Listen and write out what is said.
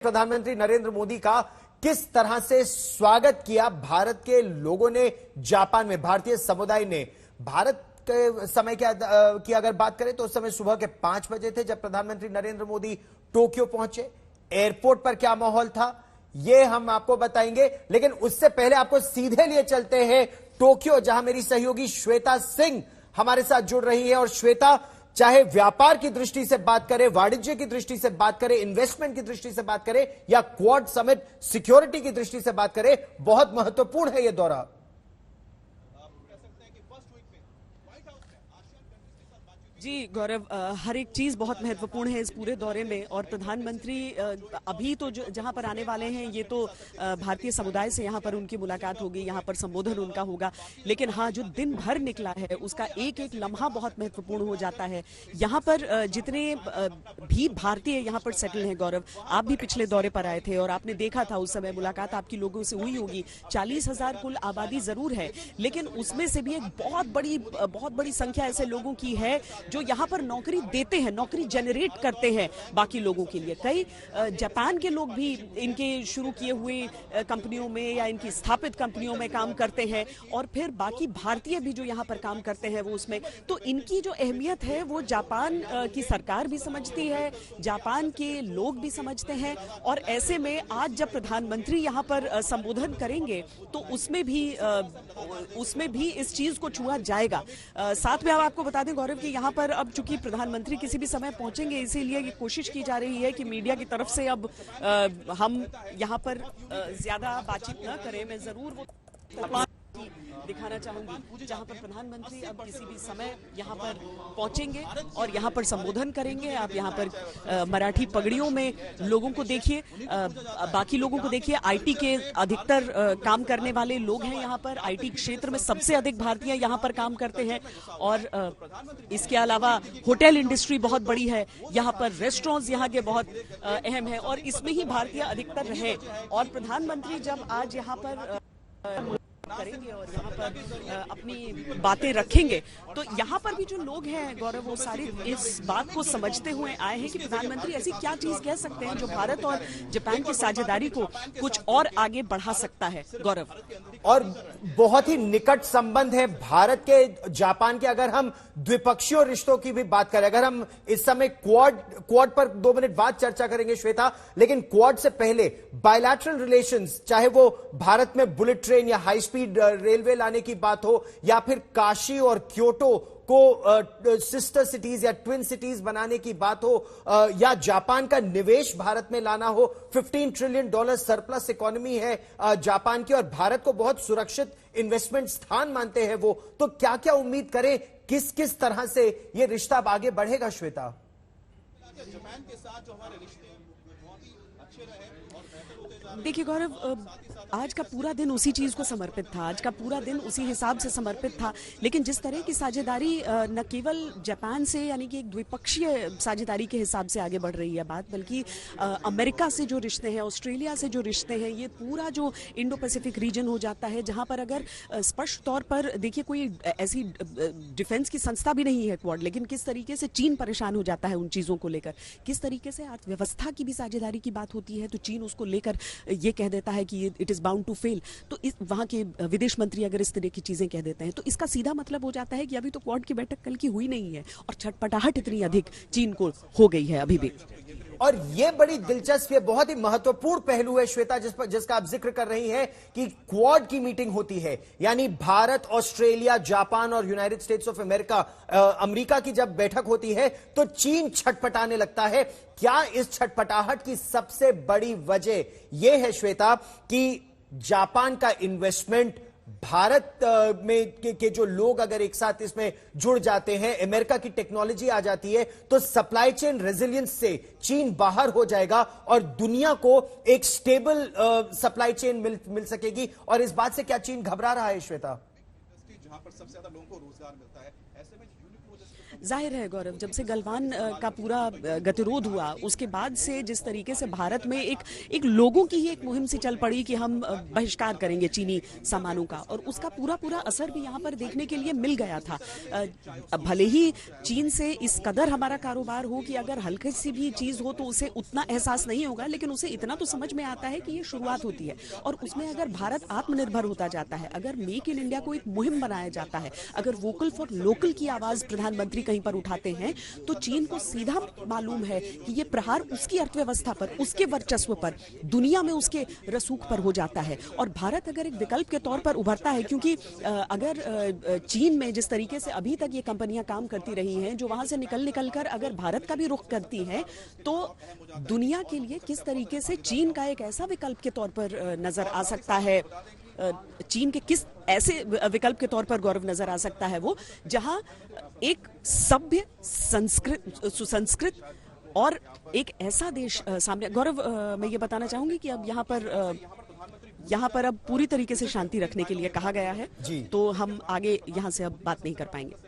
प्रधानमंत्री नरेंद्र मोदी का किस तरह से स्वागत किया भारत के लोगों ने जापान में, भारतीय समुदाय ने। भारत के समय की अगर बात करें तो उस समय सुबह के 5 बजे थे जब प्रधानमंत्री नरेंद्र मोदी टोक्यो पहुंचे। एयरपोर्ट पर क्या माहौल था ये हम आपको बताएंगे, लेकिन उससे पहले आपको सीधे लिए चलते हैं टोक्यो, जहां मेरी सहयोगी श्वेता सिंह हमारे साथ जुड़ रही है। और श्वेता, चाहे व्यापार की दृष्टि से बात करें, वाणिज्य की दृष्टि से बात करें, इन्वेस्टमेंट की दृष्टि से बात करें या क्वाड समिट सिक्योरिटी की दृष्टि से बात करें, बहुत महत्वपूर्ण है यह दौरा। जी गौरव, हर एक चीज बहुत महत्वपूर्ण है इस पूरे दौरे में। और प्रधानमंत्री अभी तो जहां पर आने वाले हैं ये तो भारतीय समुदाय से यहां पर उनकी मुलाकात होगी, यहां पर संबोधन उनका होगा। लेकिन हाँ, जो दिन भर निकला है उसका एक एक लम्हा बहुत महत्वपूर्ण हो जाता है। यहाँ पर जितने भी भारतीय यहाँ पर सेटल हैं, गौरव आप भी पिछले दौरे पर आए थे और आपने देखा था, उस समय मुलाकात आपकी लोगों से हुई होगी। 40,000 कुल आबादी जरूर है, लेकिन उसमें से भी एक बहुत बड़ी संख्या ऐसे लोगों की है जो यहाँ पर नौकरी देते हैं, नौकरी जनरेट करते हैं बाकी लोगों के लिए। कई जापान के लोग भी इनके शुरू किए हुए कंपनियों में या इनकी स्थापित कंपनियों में काम करते हैं, और फिर बाकी भारतीय भी जो यहाँ पर काम करते हैं वो उसमें। तो इनकी जो अहमियत है वो जापान की सरकार भी समझती है, जापान के लोग भी समझते हैं। और ऐसे में आज जब प्रधानमंत्री यहाँ पर संबोधन करेंगे तो उसमें भी इस चीज को छुआ जाएगा। साथ में आपको बता दें गौरव कि यहाँ पर अब चूंकि प्रधानमंत्री किसी भी समय पहुंचेंगे, इसीलिए ये कोशिश की जा रही है कि मीडिया की तरफ से अब हम यहाँ पर ज्यादा बातचीत न करें। मैं जरूर वो दिखाना चाहूंगी जहां पर प्रधानमंत्री अब किसी भी समय यहां पर पहुंचेंगे और यहां पर संबोधन करेंगे। आप यहां पर मराठी पगड़ियों में लोगों को देखिए, बाकी लोगों को देखिए। आईटी के अधिकतर काम करने वाले लोग हैं यहाँ पर, आईटी क्षेत्र में सबसे अधिक भारतीय यहाँ पर काम करते हैं। और इसके अलावा होटल इंडस्ट्री बहुत बड़ी है यहाँ पर, रेस्टोरेंट्स यहाँ के बहुत अहम है और इसमें ही भारतीय अधिकतर रहे। और प्रधानमंत्री जब आज यहाँ पर करेंगे और यहाँ पर अपनी बातें रखेंगे तो यहाँ पर भी जो लोग हैं गौरव, वो सारे इस बात को समझते हुए आए हैं कि प्रधानमंत्री ऐसी क्या चीज कह सकते हैं जो भारत और जापान की साझेदारी को कुछ और आगे बढ़ा सकता है। गौरव, और बहुत ही निकट संबंध है भारत के जापान के। अगर हम द्विपक्षीय रिश्तों की भी बात करें, अगर हम इस समय क्वाड पर 2 मिनट बाद चर्चा करेंगे श्वेता, लेकिन क्वाड से पहले बायलैटरल रिलेशंस, चाहे वो भारत में बुलेट ट्रेन या हाई स्पीड रेलवे लाने की बात हो या फिर काशी और क्योटो को सिस्टर सिटीज या ट्विन सिटीज बनाने की बात हो, या जापान का निवेश भारत में लाना हो। $15 ट्रिलियन सरप्लस इकोनॉमी है जापान की और भारत को बहुत सुरक्षित इन्वेस्टमेंट स्थान मानते हैं वो। तो क्या क्या उम्मीद करें, किस किस तरह से यह रिश्ता अब आगे बढ़ेगा श्वेता? जापान के साथ जो हमारे रिश्ते बहुत ही अच्छे रहे और बेहतर होते जा रहे हैं। देखिए गौरव, आज का पूरा दिन उसी चीज को समर्पित था, आज का पूरा दिन उसी हिसाब से समर्पित था। लेकिन जिस तरह की साझेदारी न केवल जापान से, यानी कि एक द्विपक्षीय साझेदारी के हिसाब से आगे बढ़ रही है बात, बल्कि अमेरिका से जो रिश्ते हैं, ऑस्ट्रेलिया से जो रिश्ते हैं, ये पूरा जो इंडो पैसिफिक रीजन हो जाता है, जहां पर अगर स्पष्ट तौर पर देखिए कोई ऐसी डिफेंस की संस्था भी नहीं है क्वाड, लेकिन किस तरीके से चीन परेशान हो जाता है उन चीजों को लेकर, किस तरीके से अर्थव्यवस्था की भी साझेदारी की बात होती है तो चीन उसको लेकर ये कह देता है कि it is bound to fail. तो वहां के विदेश मंत्री अगर इस तरह की चीजें कह देते हैं तो इसका सीधा मतलब हो जाता है कि अभी तो क्वाड की बैठक कल की हुई नहीं है और छटपटाहट इतनी अधिक चीन को हो गई है अभी भी। और ये बड़ी दिलचस्प, ये बहुत ही महत्वपूर्ण पहलू है श्वेता जिसका आप जिक्र कर रही हैं कि क्वाड की मीटिंग होती है, यानी भारत, ऑस्ट्रेलिया, जापान और यूनाइटेड स्टेट्स ऑफ अमेरिका की जब बैठक होती है तो चीन छटपटाने लगता है। क्या इस छटपटाहट की सबसे बड़ी वजह यह है श्वेता कि जापान का इन्वेस्टमेंट, भारत में के जो लोग अगर एक साथ इसमें जुड़ जाते हैं, अमेरिका की टेक्नोलॉजी आ जाती है तो सप्लाई चेन रेजिलियंस से चीन बाहर हो जाएगा और दुनिया को एक स्टेबल सप्लाई चेन मिल सकेगी। और इस बात से क्या चीन घबरा रहा है श्वेता? जहां पर सबसे ज्यादा लोगों को रोजगार मिलता है, ऐसे में जाहिर है गौरव, जब से गलवान का पूरा गतिरोध हुआ उसके बाद से जिस तरीके से भारत में एक लोगों की ही एक मुहिम सी चल पड़ी कि हम बहिष्कार करेंगे चीनी सामानों का, और उसका पूरा असर भी यहाँ पर देखने के लिए मिल गया था। भले ही चीन से इस कदर हमारा कारोबार हो कि अगर हल्की सी भी चीज हो तो उसे उतना एहसास नहीं होगा, लेकिन उसे इतना तो समझ में आता है कि ये शुरुआत होती है, और उसमें अगर भारत आत्मनिर्भर होता जाता है, अगर मेक इन इंडिया को एक मुहिम बनाया जाता है, अगर वोकल फॉर लोकल की आवाज प्रधानमंत्री कहीं पर उठाते हैं, तो चीन को सीधा मालूम है कि ये प्रहार उसकी अर्थव्यवस्था पर, उसके वर्चस्व पर, दुनिया में उसके रसूख पर हो जाता है। और भारत अगर एक विकल्प के तौर पर उभरता है, क्योंकि अगर चीन में जिस तरीके से अभी तक ये कंपनियां काम करती रही हैं, जो वहां से निकल कर अगर भारत का भी रुख करती हैं, तो दुनिया के लिए किस तरीके से चीन का एक ऐसा विकल्प के तौर पर नजर आ सकता है, चीन के किस ऐसे विकल्प के तौर पर गौरव नजर आ सकता है वो, जहां एक सभ्य, सुसंस्कृत और एक ऐसा देश सामने। गौरव, मैं ये बताना चाहूंगी कि अब यहाँ पर अब पूरी तरीके से शांति रखने के लिए कहा गया है, तो हम आगे यहाँ से अब बात नहीं कर पाएंगे।